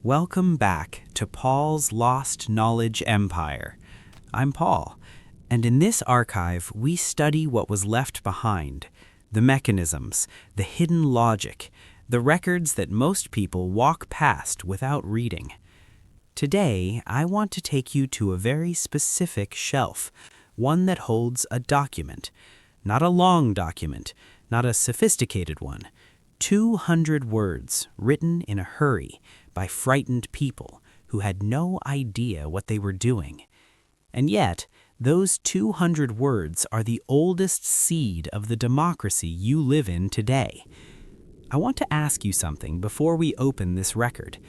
Welcome back to Paul's Lost Knowledge Empire. I'm Paul, and in this archive we study what was left behind, the mechanisms, the hidden logic, the records that most people walk past without reading. Today, I want to take you to a very specific shelf, one that holds a document. Not a long document, not a sophisticated one. 200 words written in a hurry by frightened people who had no idea what they were doing. And yet, those 200 words are the oldest seed of the democracy you live in today. I want to ask you something before we open this record.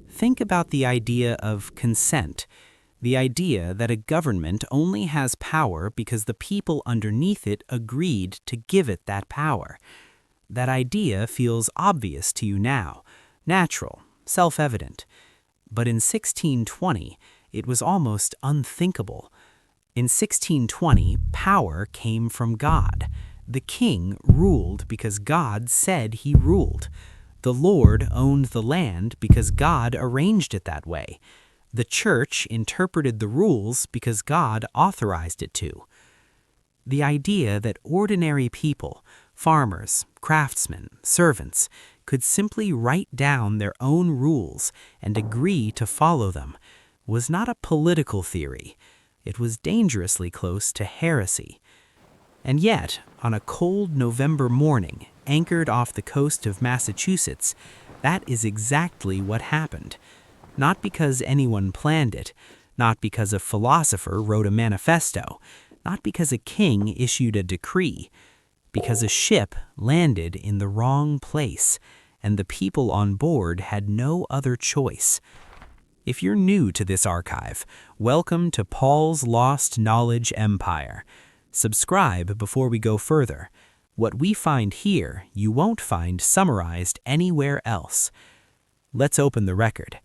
Think about the idea of consent, the idea that a government only has power because the people underneath it agreed to give it that power. That idea feels obvious to you now, natural, self-evident. But in 1620, it was almost unthinkable. In 1620, power came from God. The king ruled because God said he ruled. The Lord owned the land because God arranged it that way. The church interpreted the rules because God authorized it to. The idea that ordinary people, farmers, craftsmen, servants, could simply write down their own rules and agree to follow them was not a political theory. It was dangerously close to heresy. And yet, on a cold November morning, anchored off the coast of Massachusetts, that is exactly what happened. Not because anyone planned it, not because a philosopher wrote a manifesto, not because a king issued a decree, because a ship landed in the wrong place, and the people on board had no other choice. If you're new to this archive, welcome to Paul's Lost Knowledge Empire. Subscribe before we go further. What we find here, you won't find summarized anywhere else. Let's open the record.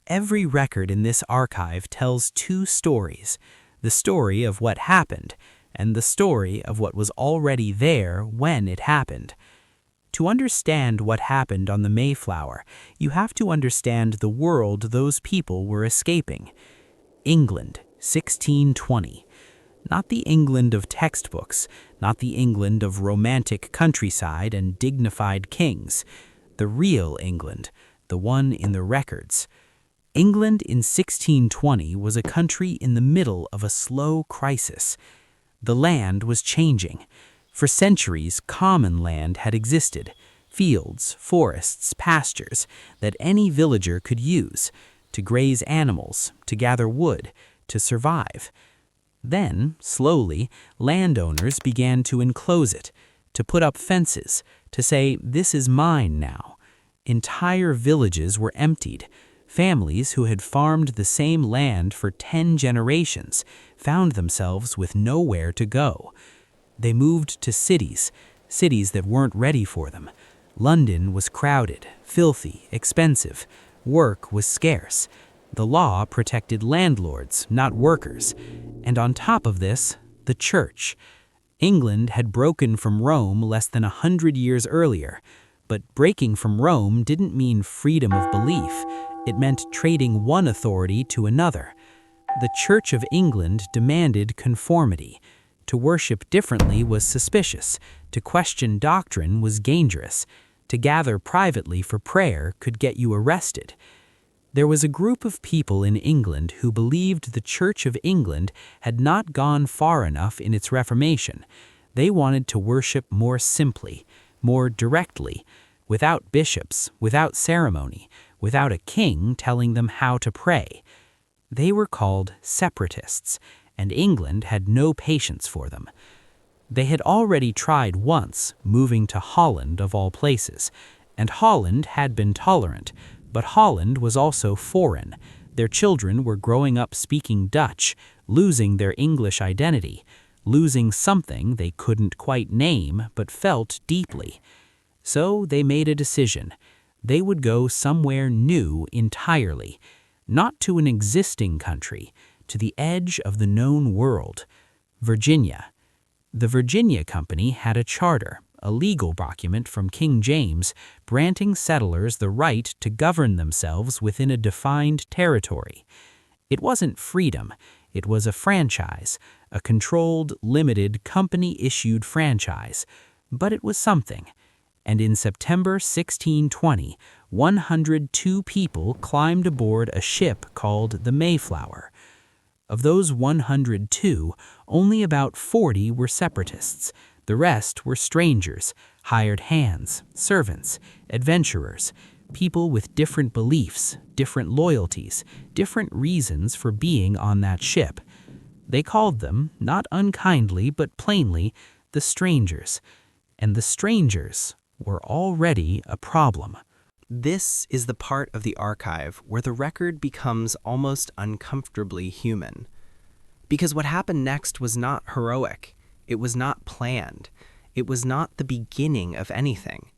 Every record in this archive tells two stories: the story of what happened, and the story of what was already there when it happened. To understand what happened on the Mayflower, you have to understand the world those people were escaping. England, 1620. Not the England of textbooks, not the England of romantic countryside and dignified kings. The real England, the one in the records. England in 1620 was a country in the middle of a slow crisis. The land was changing. For centuries, common land had existed, fields, forests, pastures, that any villager could use, to graze animals, to gather wood, to survive. Then, slowly, landowners began to enclose it, to put up fences, to say, "This is mine now." Entire villages were emptied. Families who had farmed the same land for 10 generations found themselves with nowhere to go. They moved to cities that weren't ready for them. London was crowded, filthy, expensive. Work was scarce. The law protected landlords, not workers. And on top of this, the church. England had broken from Rome less than 100 years earlier. But breaking from Rome didn't mean freedom of belief. It meant trading one authority to another. The Church of England demanded conformity. To worship differently was suspicious. To question doctrine was dangerous. To gather privately for prayer could get you arrested. There was a group of people in England who believed the Church of England had not gone far enough in its reformation. They wanted to worship more simply, more directly, without bishops, without ceremony, without a king telling them how to pray. They were called separatists, and England had no patience for them. They had already tried once, moving to Holland of all places, and Holland had been tolerant, but Holland was also foreign. Their children were growing up speaking Dutch, losing their English identity, losing something they couldn't quite name but felt deeply. So they made a decision. They would go somewhere new entirely, not to an existing country, to the edge of the known world, Virginia. The Virginia Company had a charter, a legal document from King James granting settlers the right to govern themselves within a defined territory. It wasn't freedom, it was a franchise, a controlled, limited, company-issued franchise, but it was something. And in September 1620, 102 people climbed aboard a ship called the Mayflower. Of those 102, only about 40 were separatists. The rest were strangers, hired hands, servants, adventurers, people with different beliefs, different loyalties, different reasons for being on that ship. They called them, not unkindly but plainly, the strangers. And the strangers were already a problem. This is the part of the archive where the record becomes almost uncomfortably human. Because what happened next was not heroic. It was not planned. It was not the beginning of anything.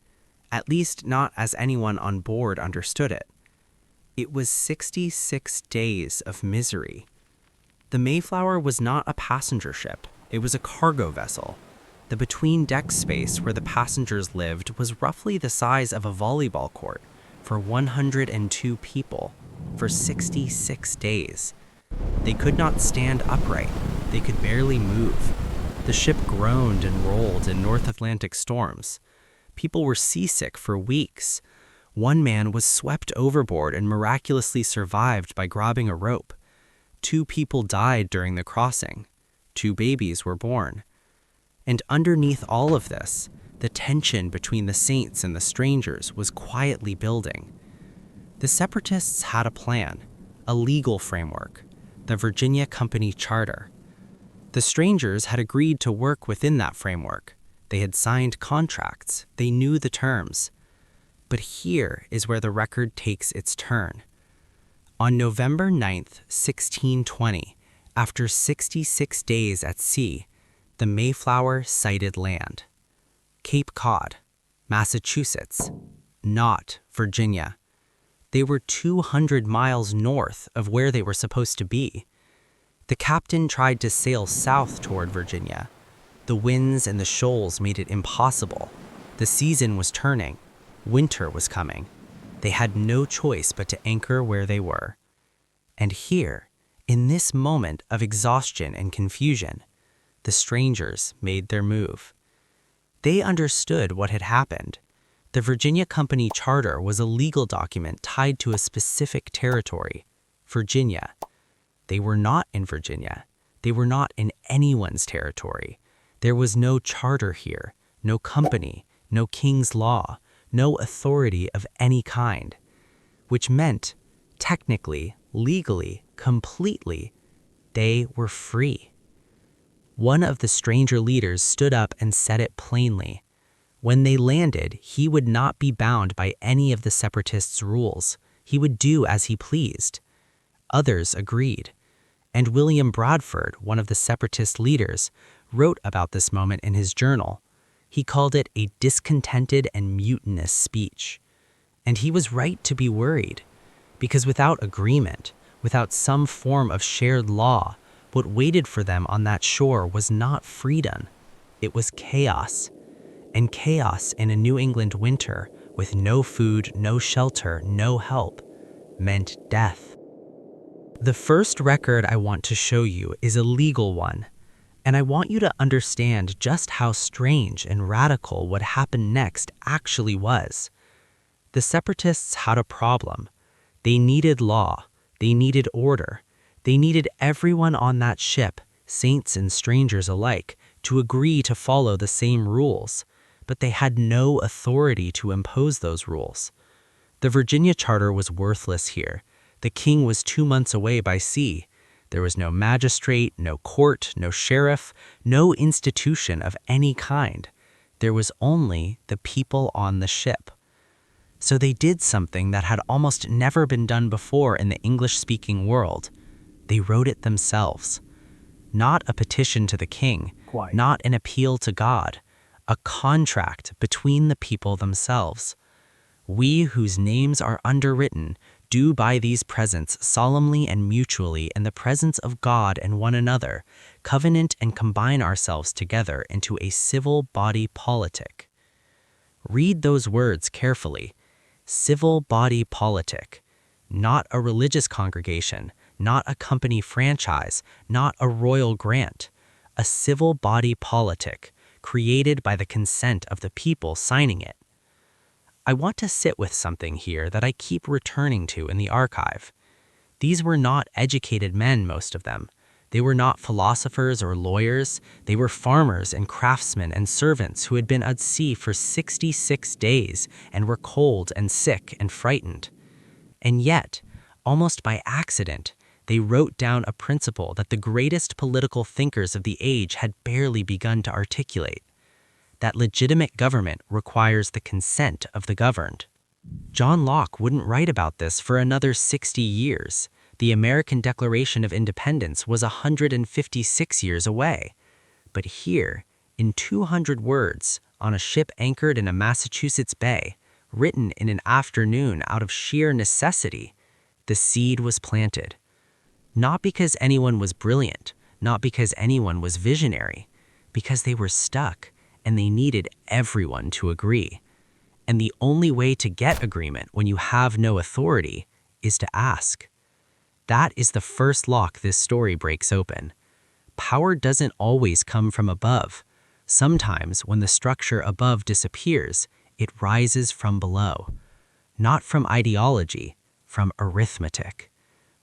At least not as anyone on board understood it. It was 66 days of misery. The Mayflower was not a passenger ship. It was a cargo vessel. The between-deck space where the passengers lived was roughly the size of a volleyball court for 102 people for 66 days. They could not stand upright. They could barely move. The ship groaned and rolled in North Atlantic storms. People were seasick for weeks. One man was swept overboard and miraculously survived by grabbing a rope. 2 people died during the crossing. 2 babies were born. And underneath all of this, the tension between the saints and the strangers was quietly building. The separatists had a plan, a legal framework, the Virginia Company Charter. The strangers had agreed to work within that framework. They had signed contracts. They knew the terms. But here is where the record takes its turn. On November 9th, 1620, after 66 days at sea, the Mayflower sighted land. Cape Cod, Massachusetts, not Virginia. They were 200 miles north of where they were supposed to be. The captain tried to sail south toward Virginia. The winds and the shoals made it impossible. The season was turning. Winter was coming. They had no choice but to anchor where they were. And here, in this moment of exhaustion and confusion, the strangers made their move. They understood what had happened. The Virginia Company Charter was a legal document tied to a specific territory, Virginia. They were not in Virginia. They were not in anyone's territory. There was no charter here, no company, no king's law, no authority of any kind, which meant, technically, legally, completely, they were free. One of the stranger leaders stood up and said it plainly. When they landed, he would not be bound by any of the separatists' rules. He would do as he pleased. Others agreed. And William Bradford, one of the separatist leaders, wrote about this moment in his journal. He called it a discontented and mutinous speech. And he was right to be worried, because without agreement, without some form of shared law, what waited for them on that shore was not freedom. It was chaos. And chaos in a New England winter, with no food, no shelter, no help, meant death. The first record I want to show you is a legal one, and I want you to understand just how strange and radical what happened next actually was. The separatists had a problem. They needed law. They needed order. They needed everyone on that ship, saints and strangers alike, to agree to follow the same rules, but they had no authority to impose those rules. The Virginia Charter was worthless here. The king was 2 months away by sea. There was no magistrate, no court, no sheriff, no institution of any kind. There was only the people on the ship. So they did something that had almost never been done before in the English-speaking world. They wrote it themselves. Not a petition to the king, not an appeal to God, a contract between the people themselves. We whose names are underwritten do by these presents solemnly and mutually in the presence of God and one another, covenant and combine ourselves together into a civil body politic. Read those words carefully. Civil body politic. Not a religious congregation, not a company franchise, not a royal grant. A civil body politic, created by the consent of the people signing it. I want to sit with something here that I keep returning to in the archive. These were not educated men, most of them. They were not philosophers or lawyers. They were farmers and craftsmen and servants who had been at sea for 66 days and were cold and sick and frightened. And yet, almost by accident, they wrote down a principle that the greatest political thinkers of the age had barely begun to articulate: that legitimate government requires the consent of the governed. John Locke wouldn't write about this for another 60 years. The American Declaration of Independence was 156 years away. But here, in 200 words, on a ship anchored in a Massachusetts bay, written in an afternoon out of sheer necessity, the seed was planted. Not because anyone was brilliant, not because anyone was visionary, because they were stuck and they needed everyone to agree. And the only way to get agreement when you have no authority is to ask. That is the first lock this story breaks open. Power doesn't always come from above. Sometimes, when the structure above disappears, it rises from below. Not from ideology, from arithmetic.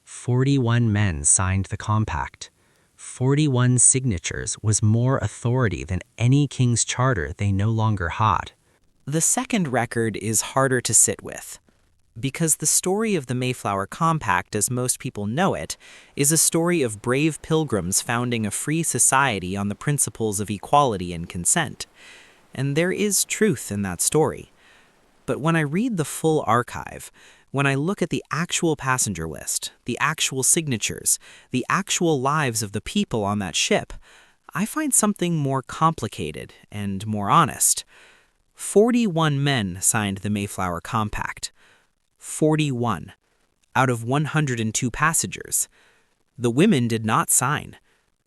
41 men signed the compact. 41 signatures was more authority than any king's charter they no longer had. The second record is harder to sit with, because the story of the Mayflower Compact, as most people know it, is a story of brave pilgrims founding a free society on the principles of equality and consent. And there is truth in that story. But when I read the full archive, when I look at the actual passenger list, the actual signatures, the actual lives of the people on that ship, I find something more complicated and more honest. 41 men signed the Mayflower Compact. 41, out of 102 passengers. The women did not sign,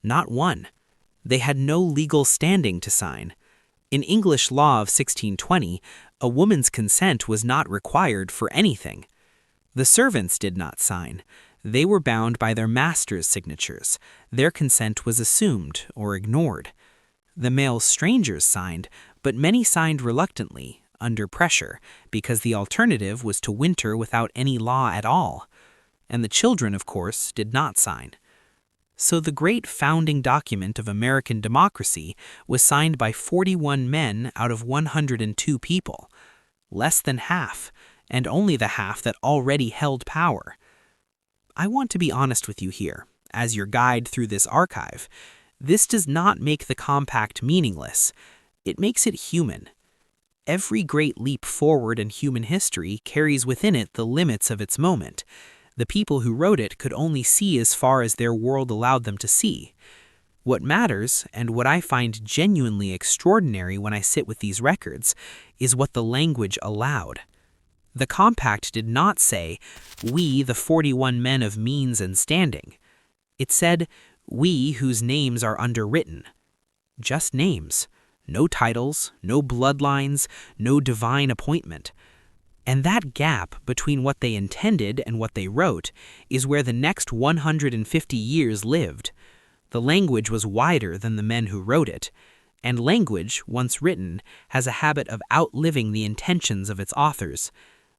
not one. They had no legal standing to sign. In English law of 1620, a woman's consent was not required for anything. The servants did not sign. They were bound by their master's signatures. Their consent was assumed or ignored. The male strangers signed, but many signed reluctantly, under pressure, because the alternative was to winter without any law at all. And the children, of course, did not sign. So the great founding document of American democracy was signed by 41 men out of 102 people. Less than half, and only the half that already held power. I want to be honest with you here, as your guide through this archive. This does not make the compact meaningless. It makes it human. Every great leap forward in human history carries within it the limits of its moment. The people who wrote it could only see as far as their world allowed them to see. What matters, and what I find genuinely extraordinary when I sit with these records, is what the language allowed. The compact did not say, "We, the 41 men of means and standing." It said, "We whose names are underwritten." Just names. No titles, no bloodlines, no divine appointment. And that gap between what they intended and what they wrote is where the next 150 years lived. The language was wider than the men who wrote it, and language, once written, has a habit of outliving the intentions of its authors.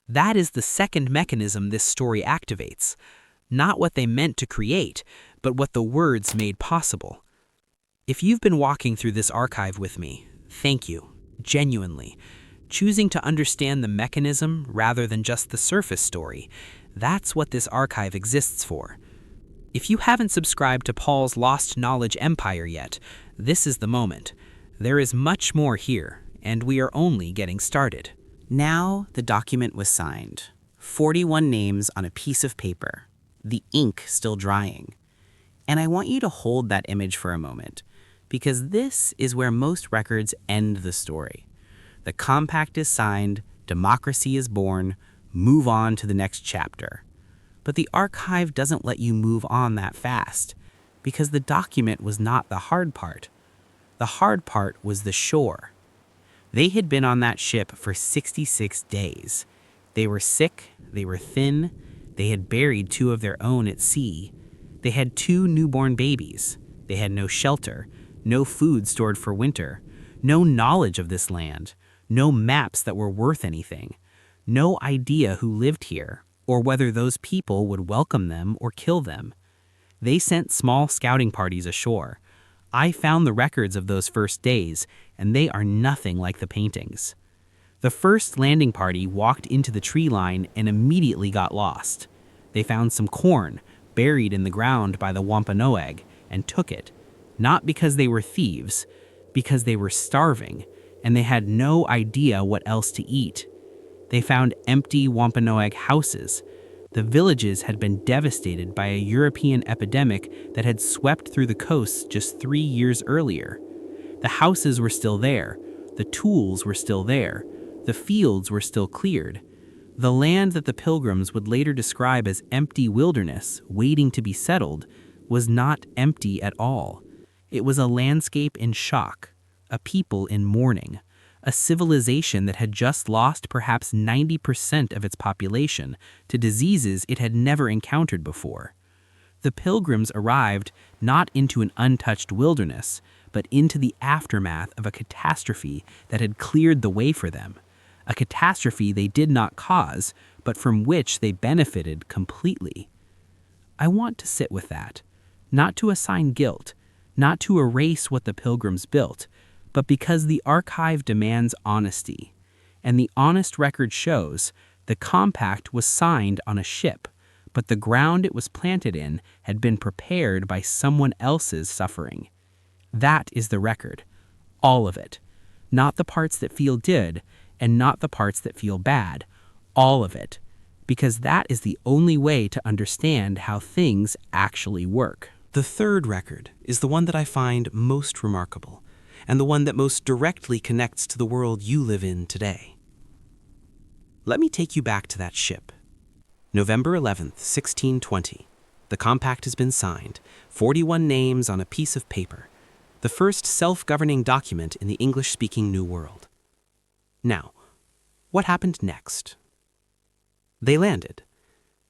That is the second mechanism this story activates. Not what they meant to create, but what the words made possible. If you've been walking through this archive with me, thank you, genuinely. Choosing to understand the mechanism rather than just the surface story, that's what this archive exists for. If you haven't subscribed to Paul's Lost Knowledge Empire yet, this is the moment. There is much more here, and we are only getting started. Now the document was signed. 41 names on a piece of paper, the ink still drying. And I want you to hold that image for a moment, because this is where most records end the story. The compact is signed, democracy is born, move on to the next chapter. But the archive doesn't let you move on that fast, because the document was not the hard part. The hard part was the shore. They had been on that ship for 66 days. They were sick, they were thin, they had buried 2 of their own at sea. They had 2 newborn babies. They had no shelter, no food stored for winter, no knowledge of this land, no maps that were worth anything, no idea who lived here or whether those people would welcome them or kill them. They sent small scouting parties ashore. I found the records of those first days, and they are nothing like the paintings. The first landing party walked into the tree line and immediately got lost. They found some corn buried in the ground by the Wampanoag and took it, not because they were thieves, because they were starving, and they had no idea what else to eat. They found empty Wampanoag houses. The villages had been devastated by a European epidemic that had swept through the coasts just 3 years earlier. The houses were still there. The tools were still there. The fields were still cleared. The land that the Pilgrims would later describe as empty wilderness, waiting to be settled, was not empty at all. It was a landscape in shock, a people in mourning, a civilization that had just lost perhaps 90% of its population to diseases it had never encountered before. The Pilgrims arrived not into an untouched wilderness, but into the aftermath of a catastrophe that had cleared the way for them, a catastrophe they did not cause, but from which they benefited completely. I want to sit with that, not to assign guilt, not to erase what the Pilgrims built, but because the archive demands honesty, and the honest record shows the compact was signed on a ship, but the ground it was planted in had been prepared by someone else's suffering. That is the record, all of it, not the parts that feel good and not the parts that feel bad, all of it, because that is the only way to understand how things actually work. The third record is the one that I find most remarkable, and the one that most directly connects to the world you live in today. Let me take you back to that ship. November 11th, 1620. The compact has been signed, 41 names on a piece of paper, the first self-governing document in the English-speaking New World. Now, what happened next? They landed,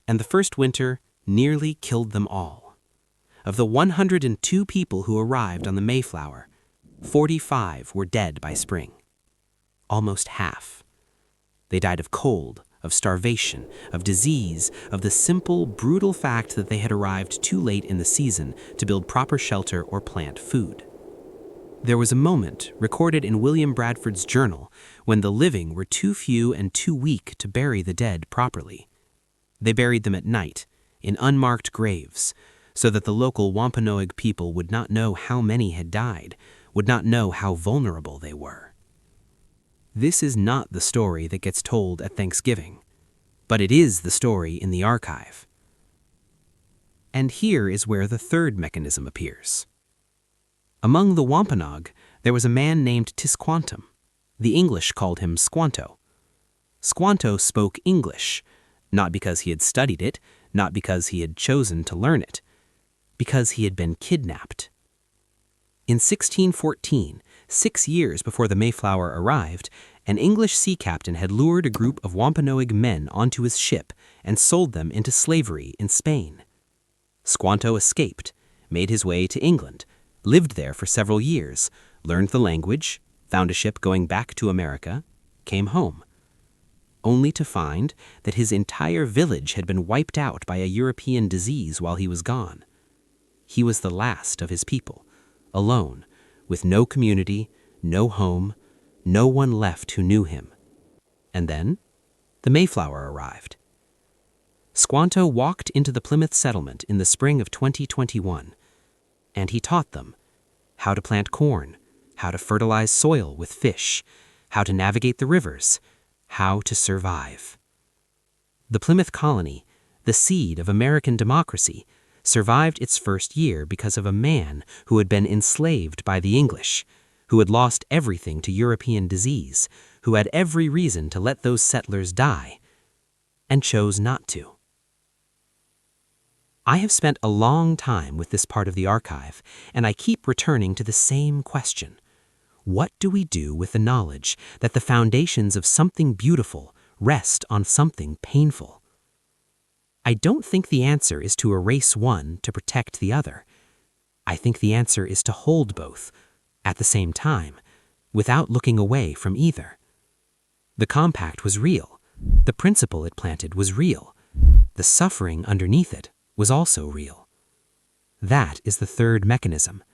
and the first winter nearly killed them all. Of the 102 people who arrived on the Mayflower, 45 were dead by spring. Almost half. They died of cold, of starvation, of disease, of the simple, brutal fact that they had arrived too late in the season to build proper shelter or plant food. There was a moment, recorded in William Bradford's journal, when the living were too few and too weak to bury the dead properly. They buried them at night, in unmarked graves, so that the local Wampanoag people would not know how many had died, would not know how vulnerable they were. This is not the story that gets told at Thanksgiving, but it is the story in the archive. And here is where the third mechanism appears. Among the Wampanoag, there was a man named Tisquantum. The English called him Squanto. Squanto spoke English, not because he had studied it, not because he had chosen to learn it, because he had been kidnapped. In 1614, 6 years before the Mayflower arrived, an English sea captain had lured a group of Wampanoag men onto his ship and sold them into slavery in Spain. Squanto escaped, made his way to England, lived there for several years, learned the language, found a ship going back to America, came home, only to find that his entire village had been wiped out by a European disease while he was gone. He was the last of his people, alone, with no community, no home, no one left who knew him. And then, the Mayflower arrived. Squanto walked into the Plymouth settlement in the spring of 2021, and he taught them how to plant corn, how to fertilize soil with fish, how to navigate the rivers, how to survive. The Plymouth colony, the seed of American democracy, survived its first year because of a man who had been enslaved by the English, who had lost everything to European disease, who had every reason to let those settlers die, and chose not to. I have spent a long time with this part of the archive, and I keep returning to the same question. What do we do with the knowledge that the foundations of something beautiful rest on something painful? I don't think the answer is to erase one to protect the other. I think the answer is to hold both at the same time, without looking away from either. The compact was real. The principle it planted was real. The suffering underneath it was also real. That is the third mechanism.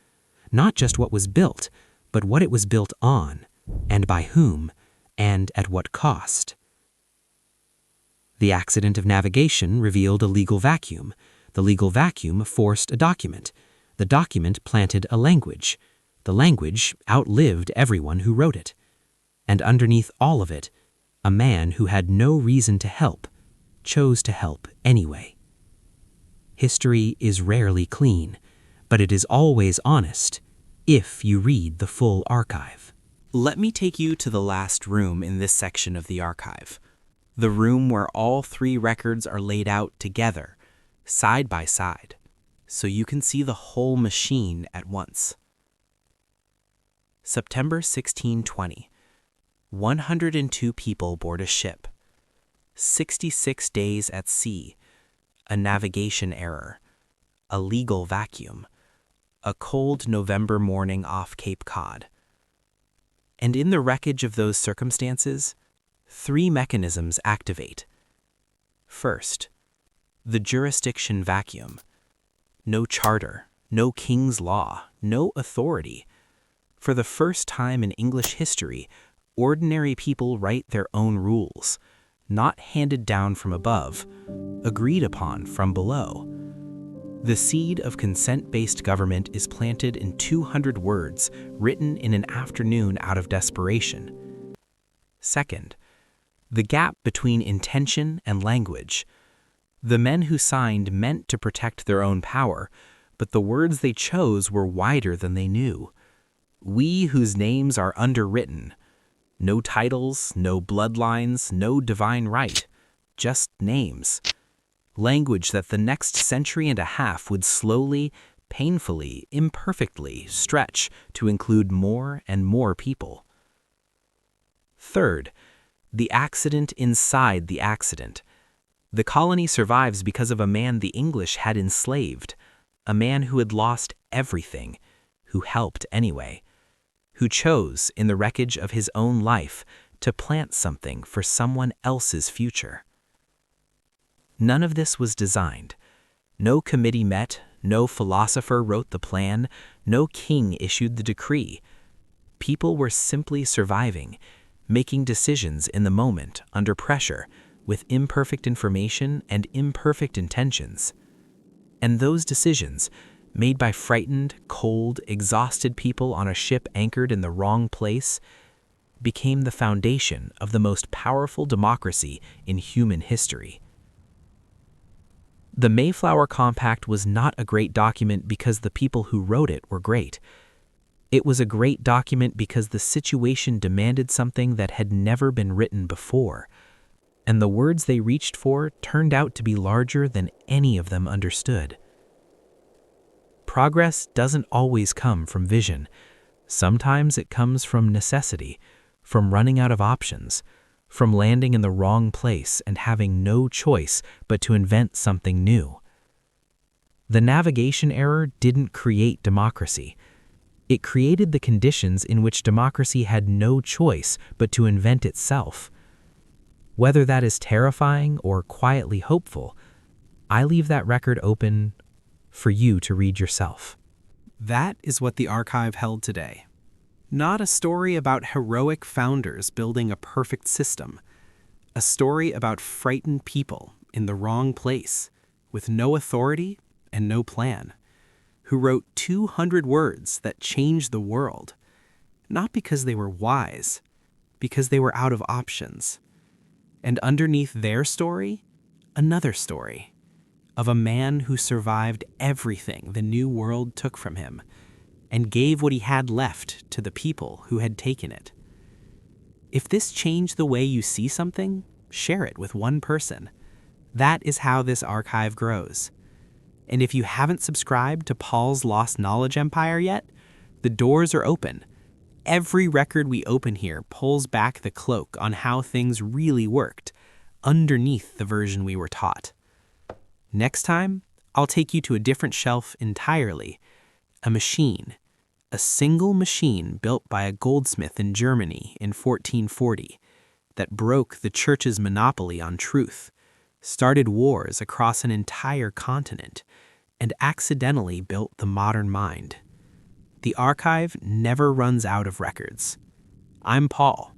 Not just what was built, but what it was built on, and by whom, and at what cost. The accident of navigation revealed a legal vacuum. The legal vacuum forced a document. The document planted a language. The language outlived everyone who wrote it. And underneath all of it, a man who had no reason to help chose to help anyway. History is rarely clean, but it is always honest if you read the full archive. Let me take you to the last room in this section of the archive. The room where all three records are laid out together, side by side, so you can see the whole machine at once. September 1620. 102 people board a ship. 66 days at sea. A navigation error. A legal vacuum. A cold November morning off Cape Cod. And in the wreckage of those circumstances, three mechanisms activate. First, the jurisdiction vacuum. No charter, no king's law, no authority. For the first time in English history, ordinary people write their own rules, not handed down from above, agreed upon from below. The seed of consent-based government is planted in 200 words written in an afternoon out of desperation. Second, the gap between intention and language. The men who signed meant to protect their own power, but the words they chose were wider than they knew. We whose names are underwritten. No titles, no bloodlines, no divine right, just names. Language that the next century and a half would slowly, painfully, imperfectly stretch to include more and more people. Third, the accident inside the accident. The colony survives because of a man the English had enslaved, a man who had lost everything, who helped anyway, who chose, in the wreckage of his own life, to plant something for someone else's future. None of this was designed. No committee met, no philosopher wrote the plan, no king issued the decree. People were simply surviving, making decisions in the moment, under pressure, with imperfect information and imperfect intentions. And those decisions, made by frightened, cold, exhausted people on a ship anchored in the wrong place, became the foundation of the most powerful democracy in human history. The Mayflower Compact was not a great document because the people who wrote it were great. It was a great document because the situation demanded something that had never been written before, and the words they reached for turned out to be larger than any of them understood. Progress doesn't always come from vision. Sometimes it comes from necessity, from running out of options, from landing in the wrong place and having no choice but to invent something new. The navigation error didn't create democracy. It created the conditions in which democracy had no choice but to invent itself. Whether that is terrifying or quietly hopeful, I leave that record open for you to read yourself. That is what the archive held today. Not a story about heroic founders building a perfect system. A story about frightened people in the wrong place, with no authority and no plan, who wrote 200 words that changed the world, not because they were wise, because they were out of options. And underneath their story, another story of a man who survived everything the New World took from him and gave what he had left to the people who had taken it. If this changed the way you see something, share it with one person. That is how this archive grows. And if you haven't subscribed to Paul's Lost Knowledge Empire yet, the doors are open. Every record we open here pulls back the cloak on how things really worked, underneath the version we were taught. Next time, I'll take you to a different shelf entirely. A machine. A single machine built by a goldsmith in Germany in 1440 that broke the church's monopoly on truth, started wars across an entire continent, and accidentally built the modern mind. The archive never runs out of records. I'm Paul,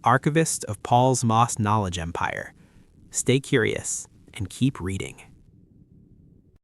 archivist of Paul's Moss Knowledge Empire. Stay curious and keep reading.